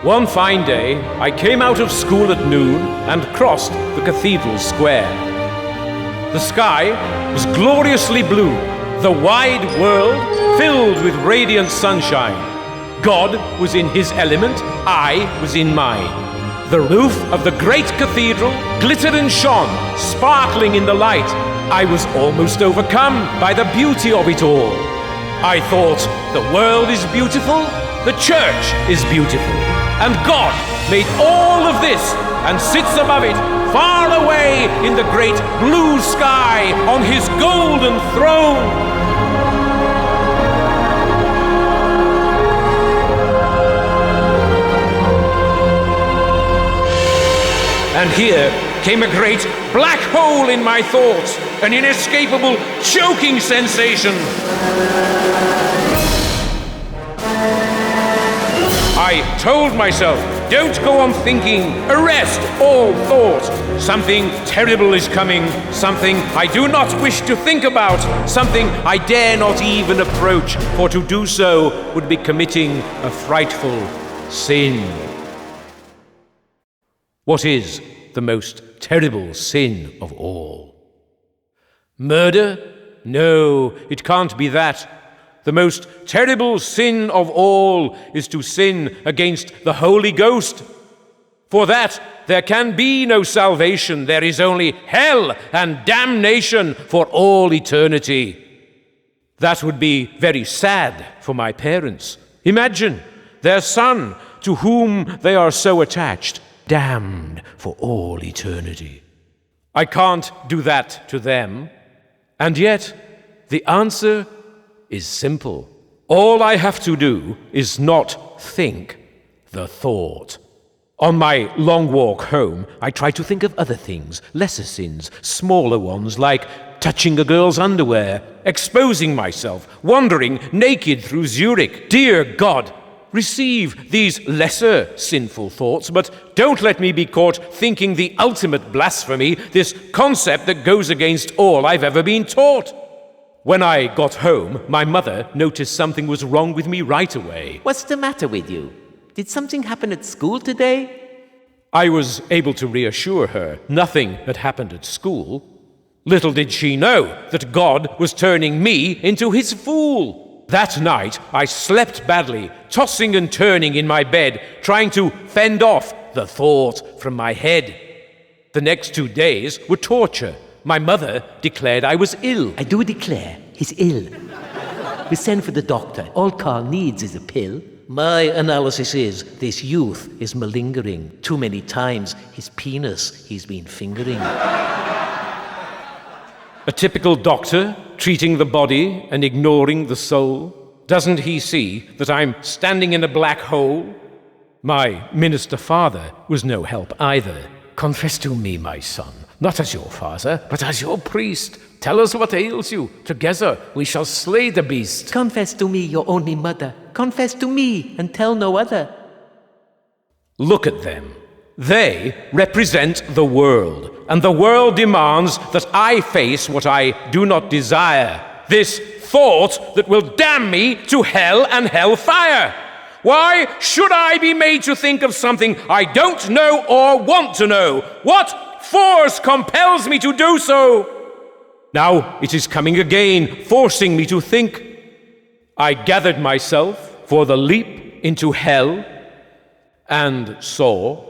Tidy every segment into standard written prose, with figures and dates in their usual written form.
One fine day, I came out of school at noon and crossed the cathedral square. The sky was gloriously blue, the wide world filled with radiant sunshine. God was in his element, I was in mine. The roof of the great cathedral glittered and shone, sparkling in the light. I was almost overcome by the beauty of it all. I thought, the world is beautiful, the church is beautiful, and God made all of this and sits above it, far away in the great blue sky on his golden throne. And here came a great black hole in my thoughts, an inescapable choking sensation. I told myself, don't go on thinking, arrest all thought. Something terrible is coming, something I do not wish to think about, something I dare not even approach, for to do so would be committing a frightful sin. What is the most terrible sin of all? Murder? No, it can't be that. The most terrible sin of all is to sin against the Holy Ghost. For that there can be no salvation. There is only hell and damnation for all eternity. That would be very sad for my parents. Imagine their son, to whom they are so attached, damned for all eternity. I can't do that to them. And yet, the answer is simple. All I have to do is not think the thought. On my long walk home, I try to think of other things, lesser sins, smaller ones, like touching a girl's underwear, exposing myself, wandering naked through Zurich. Dear God, receive these lesser sinful thoughts, but don't let me be caught thinking the ultimate blasphemy, this concept that goes against all I've ever been taught. When I got home, my mother noticed something was wrong with me right away. What's the matter with you? Did something happen at school today? I was able to reassure her nothing had happened at school. Little did she know that God was turning me into his fool. That night, I slept badly, tossing and turning in my bed, trying to fend off the thought from my head. The next 2 days were torture. My mother declared I was ill. I do declare he's ill. We send for the doctor. All Carl needs is a pill. My analysis is this youth is malingering. Too many times his penis he's been fingering. A typical doctor treating the body and ignoring the soul. Doesn't he see that I'm standing in a black hole? My minister father was no help either. Confess to me, my son, not as your father, but as your priest. Tell us what ails you. Together we shall slay the beast. Confess to me, your only mother. Confess to me and tell no other. Look at them. They represent the world, and the world demands that I face what I do not desire. This thought that will damn me to hell and hellfire. Why should I be made to think of something I don't know or want to know? What force compels me to do so? Now it is coming again, forcing me to think. I gathered myself for the leap into hell and saw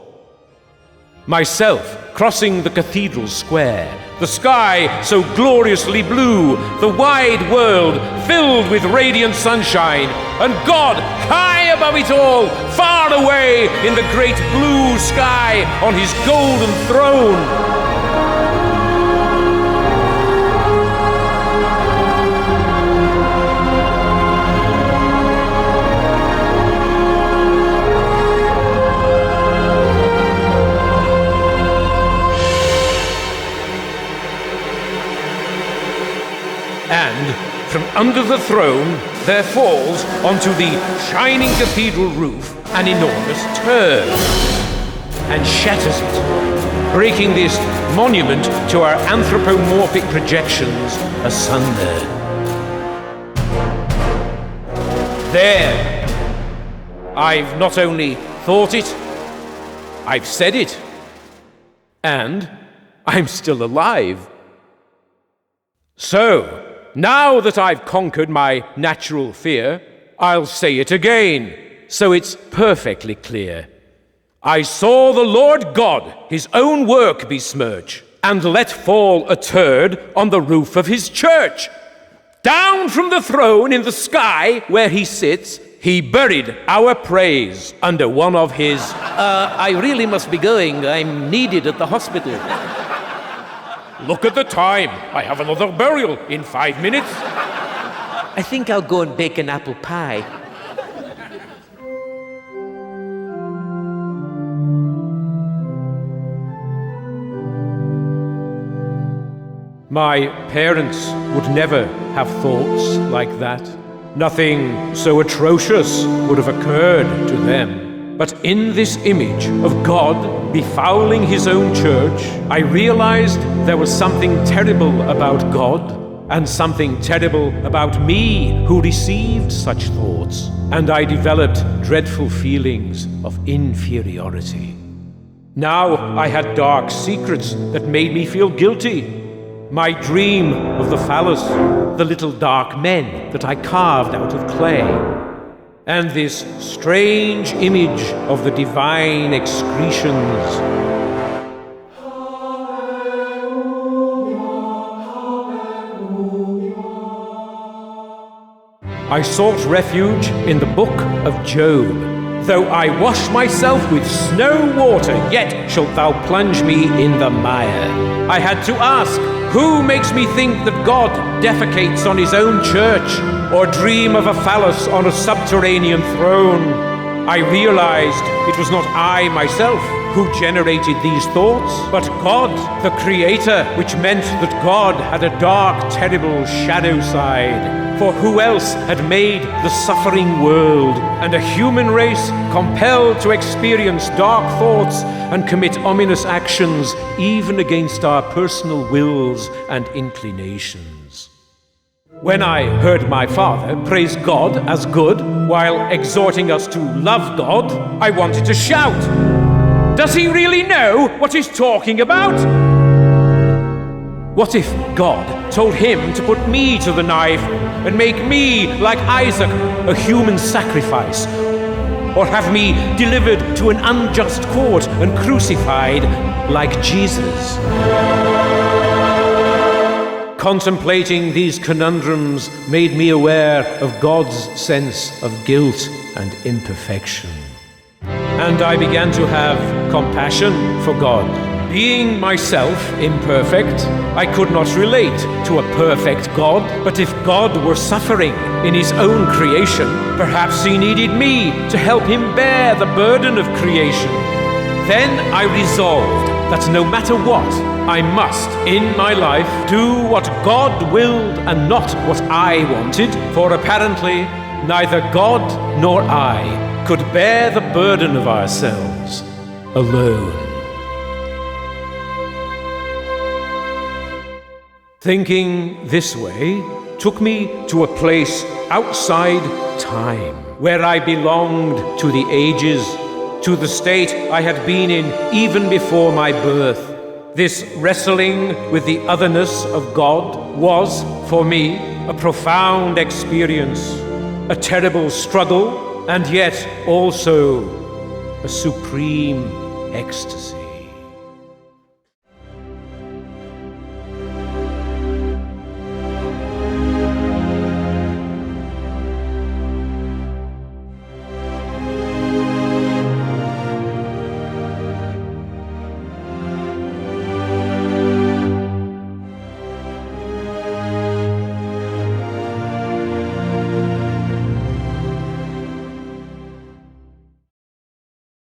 myself crossing the cathedral square, the sky so gloriously blue, the wide world filled with radiant sunshine, and God high above it all, far away in the great blue sky on his golden throne. And from under the throne there falls onto the shining cathedral roof an enormous turd and shatters it, breaking this monument to our anthropomorphic projections asunder. There, I've not only thought it, I've said it, and I'm still alive. So, now that I've conquered my natural fear, I'll say it again, so it's perfectly clear. I saw the Lord God his own work besmirch, and let fall a turd on the roof of his church. Down from the throne in the sky where he sits, he buried our praise under one of his... I really must be going. I'm needed at the hospital. Look at the time. I have another burial in 5 minutes. I think I'll go and bake an apple pie. My parents would never have thoughts like that. Nothing so atrocious would have occurred to them. But in this image of God befouling his own church, I realized there was something terrible about God and something terrible about me who received such thoughts. And I developed dreadful feelings of inferiority. Now I had dark secrets that made me feel guilty. My dream of the phallus, the little dark men that I carved out of clay, and this strange image of the divine excretions. I sought refuge in the book of Job. Though I wash myself with snow water, yet shalt thou plunge me in the mire. I had to ask, who makes me think that God defecates on his own church, or dream of a phallus on a subterranean throne? I realized it was not I myself who generated these thoughts, but God, the Creator, which meant that God had a dark, terrible shadow side. For who else had made the suffering world, and a human race compelled to experience dark thoughts and commit ominous actions even against our personal wills and inclinations? When I heard my father praise God as good while exhorting us to love God, I wanted to shout. Does he really know what he's talking about? What if God told him to put me to the knife and make me, like Isaac, a human sacrifice? Or have me delivered to an unjust court and crucified like Jesus? Contemplating these conundrums made me aware of God's sense of guilt and imperfection. And I began to have compassion for God. Being myself imperfect, I could not relate to a perfect God, but if God were suffering in his own creation, perhaps he needed me to help him bear the burden of creation. Then I resolved that no matter what, I must, in my life, do what God willed and not what I wanted, for apparently neither God nor I could bear the burden of ourselves alone. Thinking this way took me to a place outside time, where I belonged to the ages, to the state I had been in even before my birth. This wrestling with the otherness of God was, for me, a profound experience, a terrible struggle, and yet also a supreme ecstasy.